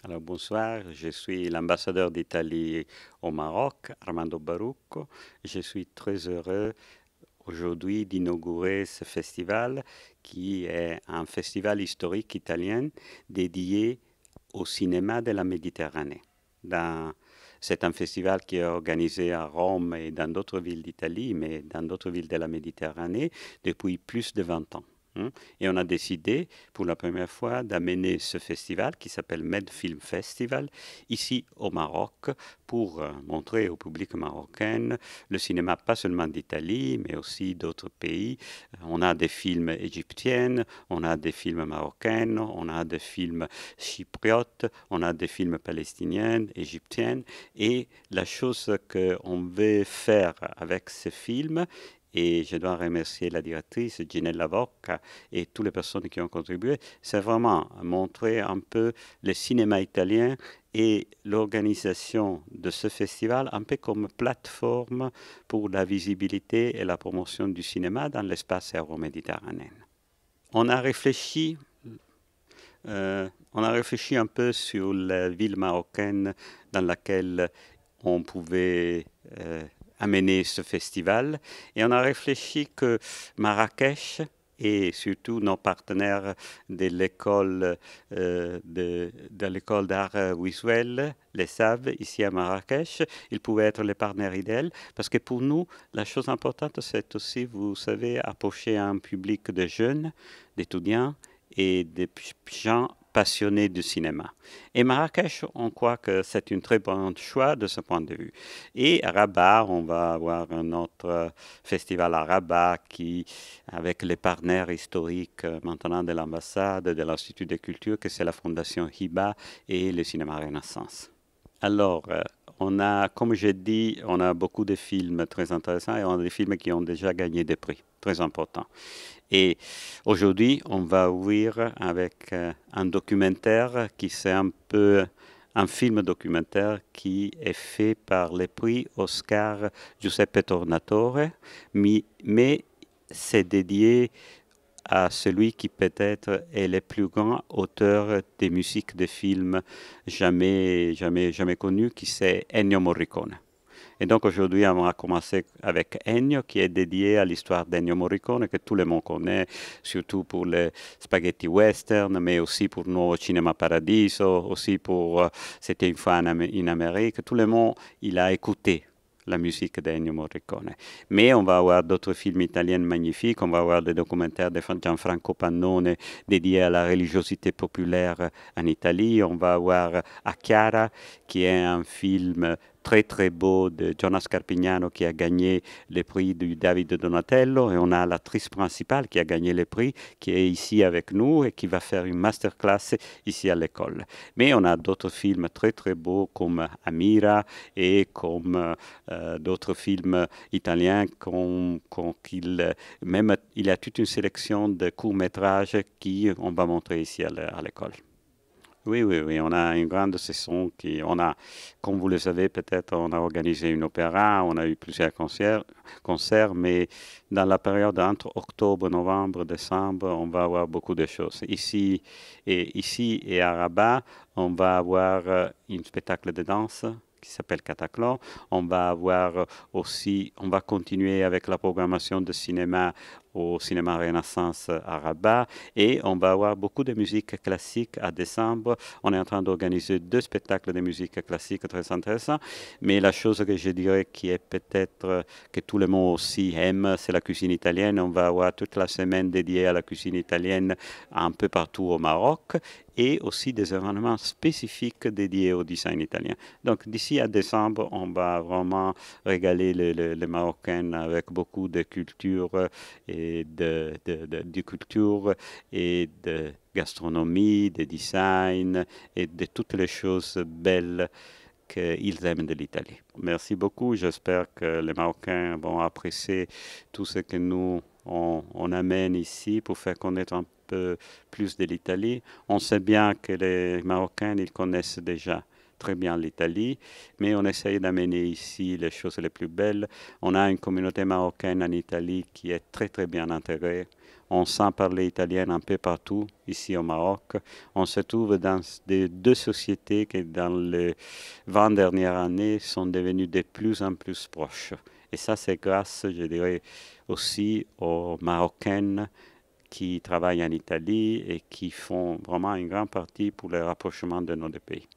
Alors bonsoir, je suis l'ambassadeur d'Italie au Maroc, Armando Barucco. Je suis très heureux aujourd'hui d'inaugurer ce festival qui est un festival historique italien dédié au cinéma de la Méditerranée. Dans- c'est un festival qui est organisé à Rome et dans d'autres villes d'Italie, mais dans d'autres villes de la Méditerranée depuis plus de 20 ans. Et on a décidé pour la première fois d'amener ce festival qui s'appelle Medfilm Festival ici au Maroc pour montrer au public marocain le cinéma pas seulement d'Italie mais aussi d'autres pays. On a des films égyptiens, on a des films marocains, on a des films chypriotes, on a des films palestiniens, égyptiens et la chose qu'on veut faire avec ces films et je dois remercier la directrice Ginelle Lavocca et toutes les personnes qui ont contribué, c'est vraiment montrer un peu le cinéma italien et l'organisation de ce festival un peu comme plateforme pour la visibilité et la promotion du cinéma dans l'espace euro-méditerranéen. On a réfléchi, on a réfléchi un peu sur la ville marocaine dans laquelle on pouvait amener ce festival. Et on a réfléchi que Marrakech et surtout nos partenaires de l'école de l'école d'art visuel, les SAV, ici à Marrakech, ils pouvaient être les partenaires idéaux parce que pour nous, la chose importante, c'est aussi, vous savez, approcher un public de jeunes, d'étudiants et de gens passionnés du cinéma. Et Marrakech, on croit que c'est un très bon choix de ce point de vue. Et à Rabat, on va avoir un autre festival à Rabat qui, avec les partenaires historiques maintenant de l'ambassade, de l'Institut de culture, que c'est la Fondation Hiba et le Cinéma Renaissance. Alors, on a, comme j'ai dit, on a beaucoup de films très intéressants et on a des films qui ont déjà gagné des prix très importants. Et aujourd'hui, on va ouvrir avec un documentaire qui c'est un peu un film documentaire qui est fait par le prix Oscar Giuseppe Tornatore, mais c'est dédié à celui qui peut-être est le plus grand auteur des musiques de films jamais connu, qui c'est Ennio Morricone. Et donc aujourd'hui, on va commencer avec Ennio, qui est dédié à l'histoire d'Ennio Morricone, que tout le monde connaît, surtout pour les spaghetti western, mais aussi pour nos Cinema Paradiso, aussi pour C'était une fois en Amérique. Tout le monde, il a écouté la musique d'Ennio Morricone. Mais on va avoir d'autres films italiens magnifiques, on va avoir des documentaires de Gianfranco Pannone dédiés à la religiosité populaire en Italie, on va avoir A Chiara, qui est un film très beau de Jonas Carpignano qui a gagné le prix du David Donatello et on a l'actrice principale qui a gagné le prix qui est ici avec nous et qui va faire une masterclass ici à l'école. Mais on a d'autres films très beaux comme Amira et comme d'autres films italiens même il y a toute une sélection de courts-métrages qui on va montrer ici à l'école. Oui, on a une grande saison on a, comme vous le savez, peut-être, on a organisé une opéra, on a eu plusieurs concerts, mais dans la période entre octobre, novembre, décembre, on va avoir beaucoup de choses. Ici et à Rabat, on va avoir un spectacle de danse qui s'appelle Cataclon. On va continuer avec la programmation de cinéma au cinéma Renaissance à Rabat et on va avoir beaucoup de musique classique à décembre. On est en train d'organiser 2 spectacles de musique classique très intéressants, mais la chose que je dirais qui est peut-être que tout le monde aussi aime, c'est la cuisine italienne. On va avoir toute la semaine dédiée à la cuisine italienne un peu partout au Maroc et aussi des événements spécifiques dédiés au design italien. Donc d'ici à décembre, on va vraiment régaler les Marocains avec beaucoup de culture et de culture et de gastronomie, de design et de toutes les choses belles qu'ils aiment de l'Italie. Merci beaucoup. J'espère que les Marocains vont apprécier tout ce que on amène ici pour faire connaître un peu plus de l'Italie. On sait bien que les Marocains, ils connaissent déjà très bien l'Italie, mais on essaye d'amener ici les choses les plus belles. On a une communauté marocaine en Italie qui est très bien intégrée. On sent parler italien un peu partout ici au Maroc. On se trouve dans deux sociétés qui, dans les 20 dernières années, sont devenues de plus en plus proches. Et ça, c'est grâce, je dirais, aussi aux Marocaines qui travaillent en Italie et qui font vraiment une grande partie pour le rapprochement de nos deux pays.